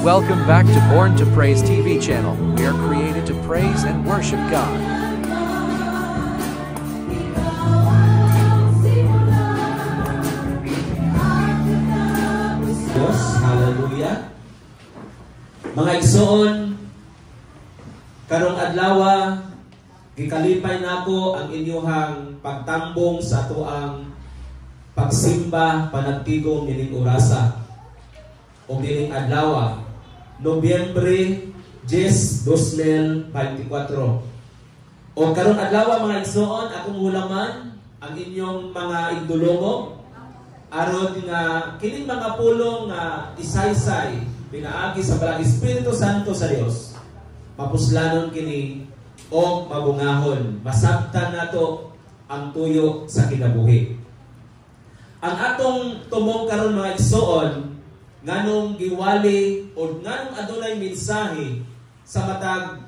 Welcome back to Born to Praise TV channel. We are created to praise and worship God. Diyos, hallelujah. Mga igsoon, karong adlaw, gikalipay nako ang inyong pagtambong sa atoang pagsimba panagtigom nining orasa o nining adlaw, Nobyembre 10, 2024. O karong adlaw mga igsoon, akong hulaman ang inyong mga igdulungo aron nga kining mga pulong nga isaysay pinaagi sa balang Espiritu Santo sa Dios mapuslanon kini o mabungahon masabtan nato ang tuyo sa kinabuhi. Ang atong tumong karon mga igsoon nganong giwali o nganong adunay mensahe sa matag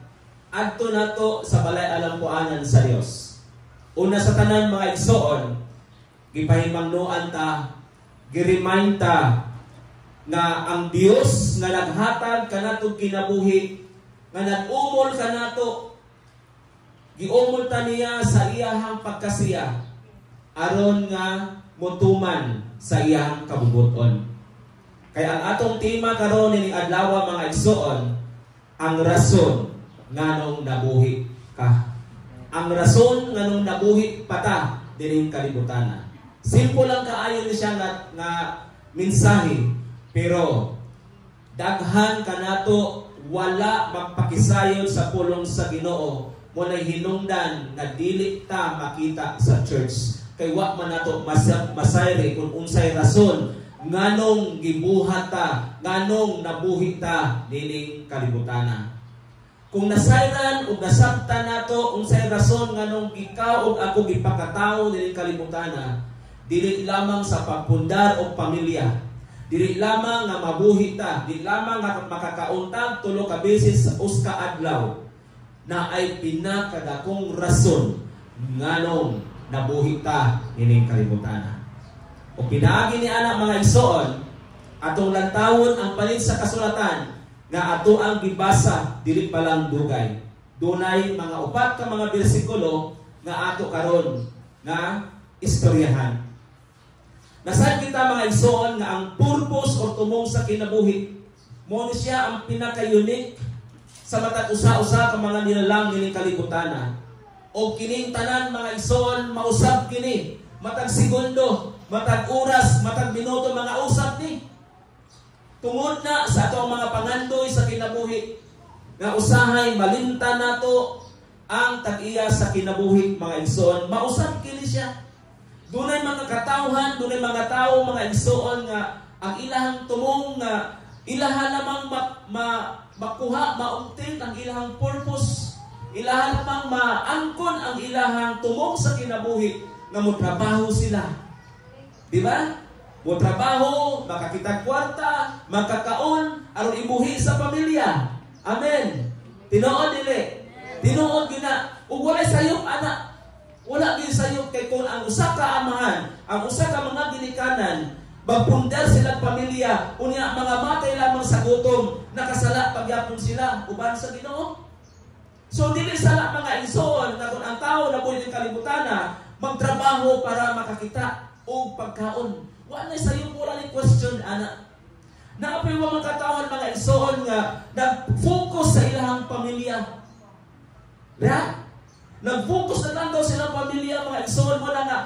adto nato sa balay alampuanan sa Dios. Una sa tanan mga igsoon, gipahimangnuan ta, gi-remind ta nga ang Dios nga naghatag kanatong kinabuhi, nga nag-umol kanato, giumol ta niya sa iyahang pagkasiya aron nga mutuman sa iyahang kabubuton. Kaya ang atong tema karon ni adlaw mga igsoon, ang rason nganong nabuhi ka. Ang rason nganong nabuhi pata dining kalibutan. Simple lang kaayo ni siya nga mensahe, pero daghan kanato wala magpakisayon sa pulong sa Ginoo mo na hinungdan nga dili ta makita sa church. Kay wa man nato masayri kung unsay rason nganong gibuhat ta, nganong nabuhi ta nining kalibutan. Kung nasayran o nasabtan nato unsay rason nganong ikaw ug ako gipakatawo nining kalibutan, dili lamang sa pagpundar o pamilya, dili lamang nga mabuhi ta, dili lamang nga makakauntag tulo ka beses sa uska adlaw, na ay pinakadakong rason nganong nabuhi ta nining kalibutan. O pinaagi ni anak mga igsoon, atong lantawon ang palit sa kasulatan nga ato ang gibasa dili pa lang dugay. Dunay mga upat ka mga bersikulo nga ato karon nga istoryahan. Nasad kita mga igsoon nga ang purpose o tumong sa kinabuhi mo ni siya ang pinaka-unique sa matag usa-usa ka mga nilalang nining kalibutan. O kining tanan mga igsoon mausab kini matag segundo, matag oras, matag minuto mga usap ni. Tungod na sa atong mga pangandoy sa kinabuhi nga usahay malimtan nato ang tag-iya sa kinabuhi mga igsoon, mausap kini siya. Dunay mga katawhan, dunay mga tawo mga igsoon nga ang ilahang tumong nga ilaha lamang makuha, maungtin ang ilahang purpose, ilaha lamang maangkon ang ilahang tumong sa kinabuhi nga motrabaho sila. Di ba? Motrabaho, makakitag kwarta, makakaon, aron ibuhi sa pamilya. Amen. Tinuod dili. Tinuod gina. Ug walay sayop anak. Wala gyud sayop kay kung ang usa ka amahan, ang usa ka mga ginikanan, magpundar sila pamilya, unya mga matay lamang sa gutom, nakasala pagyapon sila uban sa Ginoo. So dili sala mga igsoon na kung ang tao na buhay ng kalibutan magtrabaho para makakita o pagkaon. Wala sa'yo wala ni question, anak. Naapay mo mga katawan mga igsoon nga nag-focus sa ilahang pamilya. Yeah? Nag-focus na lang daw silang pamilya mga igsoon mo na nga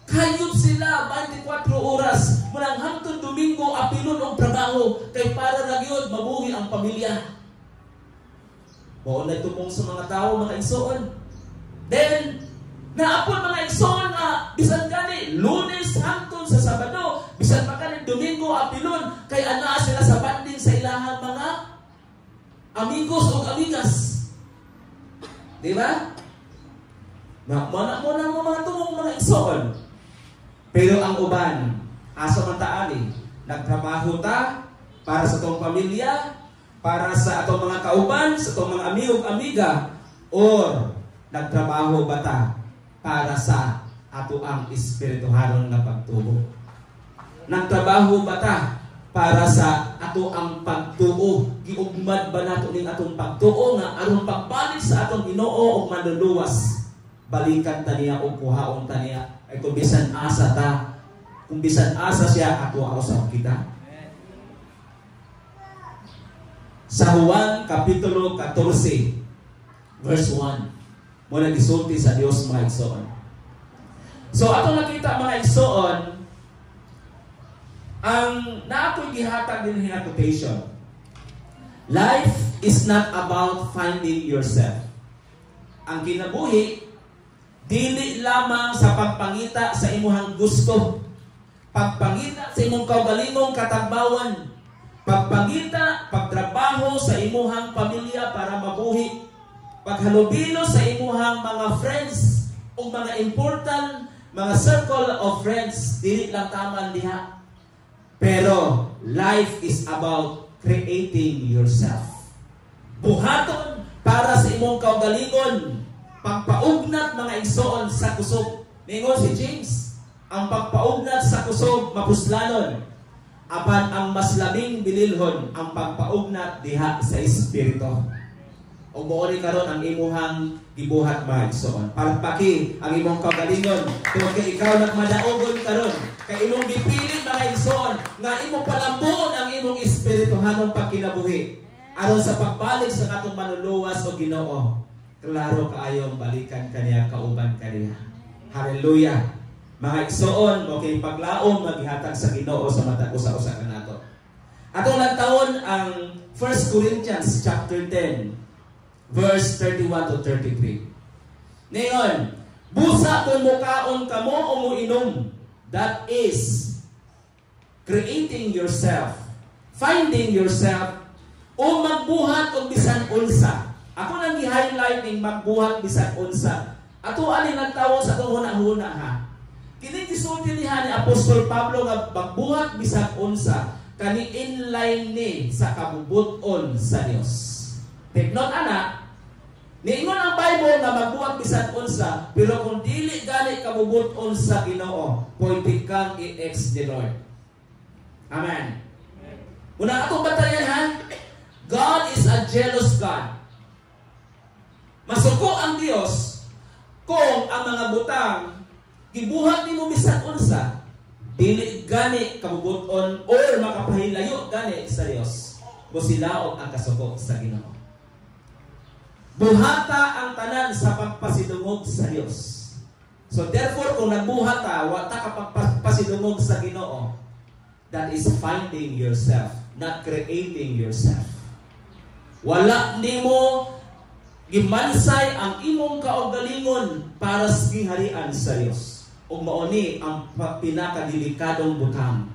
kayod sila 24 oras. Munang hangtod Domingo apilon ang trabaho kay para na yun mabuhi ang pamilya. Baon na tumong sa mga tao mga igsoon. Then naapon mga igsoon nga bisan gani Lunes hangtod sa Sabado, bisan pa kani Domingo apilon kay ana sila sa banding sa ilahang mga amigos o amigas. Di ba? Mana mo mga tumong mga igsoon. Pero ang uban, asa man taali, nagtrabaho ta para sa tong pamilya, para sa atong mga kauban, sa atong mga amigo amiga, or nagtrabaho ba ta para sa ato ang espirituhanon nga pagtubo? Nagtrabaho ba ta para sa ato ang pagtuo. Giugmad ba nato ning atong pagtuo nga aron pagbalik sa atong Ginoo og manluluwas, balikan ta niya og kuhaon ta niya. Ay kung bisan asa ta, kung bisan asa siya, ato ako sa kita. Sa Juan Kapitulo 14, verse 1, muna gisulti sa Dios mga igsoon. So ato nakita mga igsoon, ang naako'y gihatag din nga quotation. Life is not about finding yourself. Ang kinabuhi, dili lamang sa pagpangita sa imuhang gusto, pagpangita sa imong kaugalingong katambawan, pagpangita, pagtrabaho sa imuhang pamilya para mabuhi, paghalubilo sa imuhang mga friends o mga important mga circle of friends, dili lang taman diha. Pero life is about creating yourself. Buhaton para sa imong kaugalingon, pagpaugnat mga igsoon sa kusog. Ningon si James, ang pagpaugnat sa kusog mapuslanon, apan ang mas labing bililhon ang pagpaugnat diha sa espiritu. O moori karon ang imuhang gibuhat mga igsoon. Palpaki ang imong kaugalingon tungod kay ikaw nagmadaogon karon. Kay imong gipilit mga igsoon nga imong palambon ang imong espirituhanong pagkinabuhi aron sa pagbalik sa katong manluluwas o Ginoo. Klaro kaayong balikan kaniya, kauban kaniya. Hallelujah. Mga igsoon, okay paglaom maghihatag sa Ginoo sa matag usa-usa kanato. Atong lantawon ang 1 Corinthians chapter 10 verse 31 to 33. Ningon, busa kung mukaon kamo o muinom, that is creating yourself, finding yourself, o magbuhat o bisan unsa. Ako nang i-highlight ng magbuhat bisan unsa. Ato alin ang tawag sa itong huna-huna ha. Kini gisulti niya ni Apostol Pablo nga magbuhat bisan unsa, kani inline ni sa kabubuton sa Dios. Take note anak, niingon ang Bible nga magbuhat bisan unsa, pero kung dili gani kabubuton sa Ginoo, pwede kang i-ex the Lord. Amen. Muna atong batayan ha, God is a jealous God. Masuko ang Dios kung ang mga butang gibuhat nimo bisan unsa, dili gani kabubuton or makapahilayo gani sa Dios. Busilaog ang kasuko sa Ginoo. Buhata ang tanan sa pagpasidungog sa Dios. So therefore, kung nagbuhata, wata ka pagpasidungog sa Ginoo, that is finding yourself, not creating yourself. Wala nimo gimansay ang imong kaugalingon para sa giharian sa Dios. Ug mao ni ang pinakadelikadong butang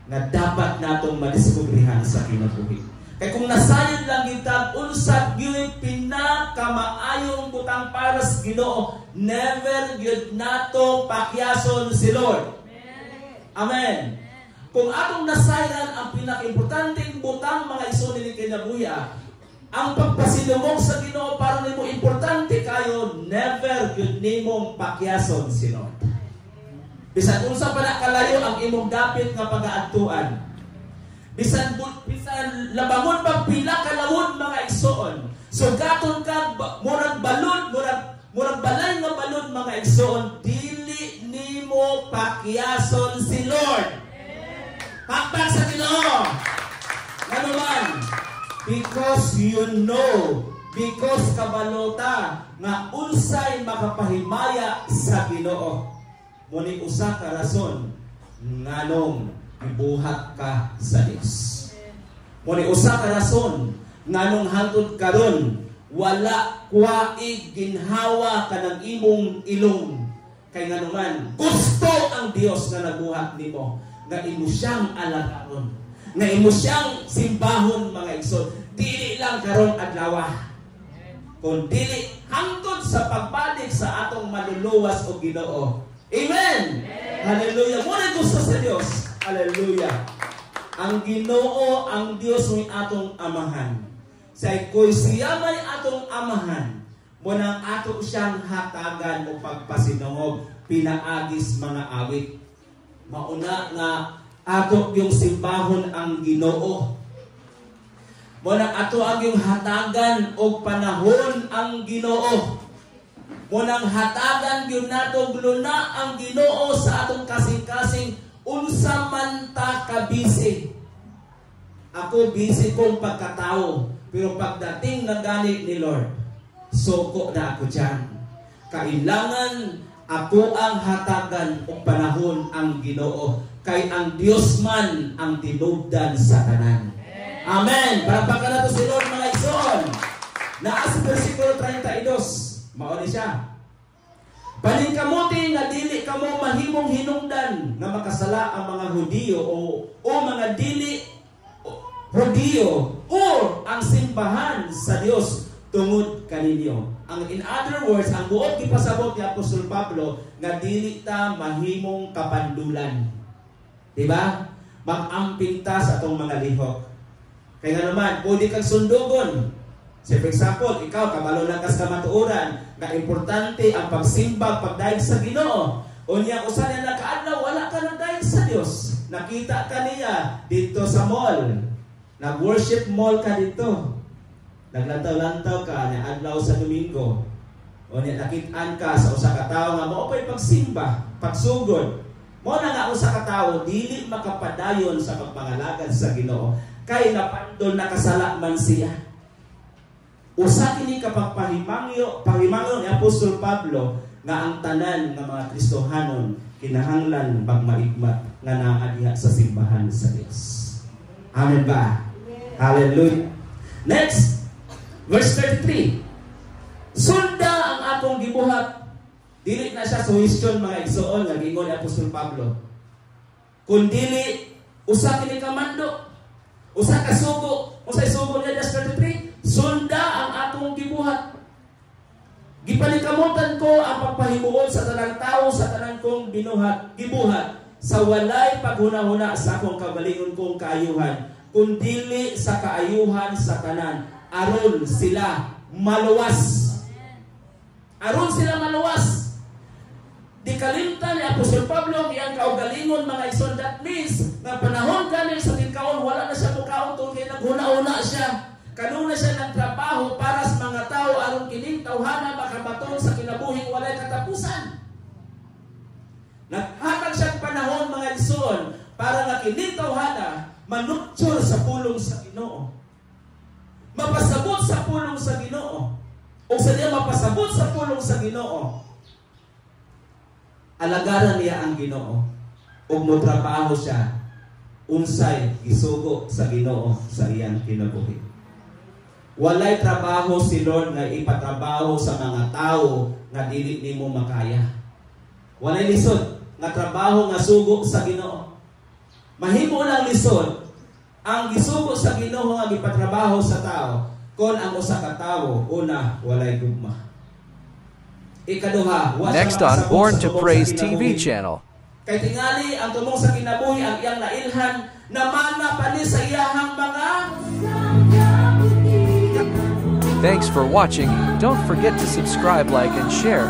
nga dapat natong madiskubrihan sa kinabuhi. Kaya kung nasayod lang kita, unsat yung pinakamaayong butang para sa Ginoo, never yun natong pakyason si Lord. Amen. Kung atong nasayan ang pinaka-importanteng butang mga igsoon ni kinabuhi, ang pagpasilumog sa Ginoo para nimo importante kayo, never yun nimong pakyason si Lord. Bisan unsa pa na kalayo ang imong dapit nga pag-aadtuan. Bisan labangon pag pila kalawon mga igsoon. So gaton ka murag balon, murag balay nga balon mga igsoon, dili nimo pakyason si Lord. Pakpak sa Ginoo. Ano man? Because you know, because kabalota nga unsay makapahimaya sa Ginoo. Muni usa ka rason nganong ibuhat ka sa Dios. Muni usa ka rason nganong hangtod karon wala kuwaig ginhawa kanang imong ilong kay nganuman gusto ang Dios nga nabuhat nimo nga imo siyang alagaron, nga imo siyang simbahon mga igsoon, dili lang karon adlaw, kun dili hangtod sa pagbalik sa atong maluluwas o Ginoo. Amen. Hallelujah. Muna gusto sa Dios. Hallelujah. Ang Ginoo, ang Dios may atong amahan. Say koy siya may atong amahan. Muna ato siyang hatagan o pagpasinungog pinaagis mga awit. Mauna nga ato yung simbahon ang Ginoo. Muna ato ang yung hatagan o panahon ang Ginoo. Munang hatagan yun nato gluna ang Ginoo sa atong kasing-kasing unsa man ta ka busy. Ako busy kong pagkatao, pero pagdating na gani ni Lord, soko na ako dyan. Kailangan ako ang hatagan o panahon ang Ginoo. Kay ang Dios man ang tinubdan sa tanan. Amen. Parapakan na to si Lord mga igsoon. Naa sa versikulo 32. Mao ni siya. Paningkamuti nga dili kamo mahimong hinungdan nga makasala ang mga Hudiyo o mga dili Hudiyo o ang simbahan sa Dios tungod kaninyo. In other words, ang buot gipasabot ni Apostol Pablo nga dili ta mahimong kapandulan. Diba? Mag-amping ta sa atong mga lihok. Kaya naman, pwede kang sundugon. So, for example, ikaw, kabalo lang ka sa matuuran, na importante ang pagsimba, pagdaig sa Ginoo. O niya, kung saan na nakaadlaw, wala ka na daig sa Diyos. Nakita ka niya dito sa mall. Nag-worship mall ka dito. Naglantaw-lantaw ka, adlaw sa Domingo. O niya, nakitaan ka sa usa ka tawo nga mo pa'y pagsimba, pagsugod. Mo na nga usa ka tawo, dili makapadayon sa pagpangalagad sa Ginoo. Kay napandol nakasala man siya. Usa kini kapag pahimangyo ni Apostol Pablo nga ang tanan ng mga Kristohanon kinahanglan magmaigmat nga naa diha sa simbahan sa Dios. Amen ba? Yeah. Hallelujah. Next, verse 33. Sunda ang atong gibuhat. Dili na siya suhestyon mga igsoon nga gingon ni Apostol Pablo. Kun dili usa kini kamando, usa ka sugo, usa sugo niya verse 33. Sunda ang atong gibuhat. Gipanikamutan ko ang pagpahimuon sa tanang tao sa tanang kong gibuhat sa walay paghuna-huna sa akong kagalingon kong kaayuhan, kundili sa kaayuhan sa tanan, aron sila maluwas. Aron sila maluwas. Di kalimtan ni Apostol Pablo ang iyang kaugalingon mga ison. That means na panahon galing sa tingkaon, wala na siya mukaon tungkol kay naghuna-huna siya. Kanuna siya ng trabaho para sa mga tao aron kining tawhana makabaton sa kinabuhing walay katapusan. Naghatag siya panahon mga igsoon para nga kining tawhana manupture sa pulong sa Ginoo. Mapasabot sa pulong sa Ginoo. O sa diya mapasabot sa pulong sa Ginoo. Alagaran niya ang Ginoo. Ug motrabaho siya unsay gisugo sa Ginoo sa iyang kinabuhi. Walay trabaho si Lord nga ipatrabaho sa mga tao nga dili nimo makaya. Walay lisod nga trabaho nga sugo sa Ginoo. Mahimo lang lisod ang gisugo sa Ginoo nga gipatrabaho sa tao kon ang usa ka tawo una walay gugma. Ikaduha, next on Born to Praise TV channel. Kay tingali ang tumong sa kinabuhi ang iyang nailhan na mana pa ni sa iyahang mga. Thanks for watching. Don't forget to subscribe, like, and share.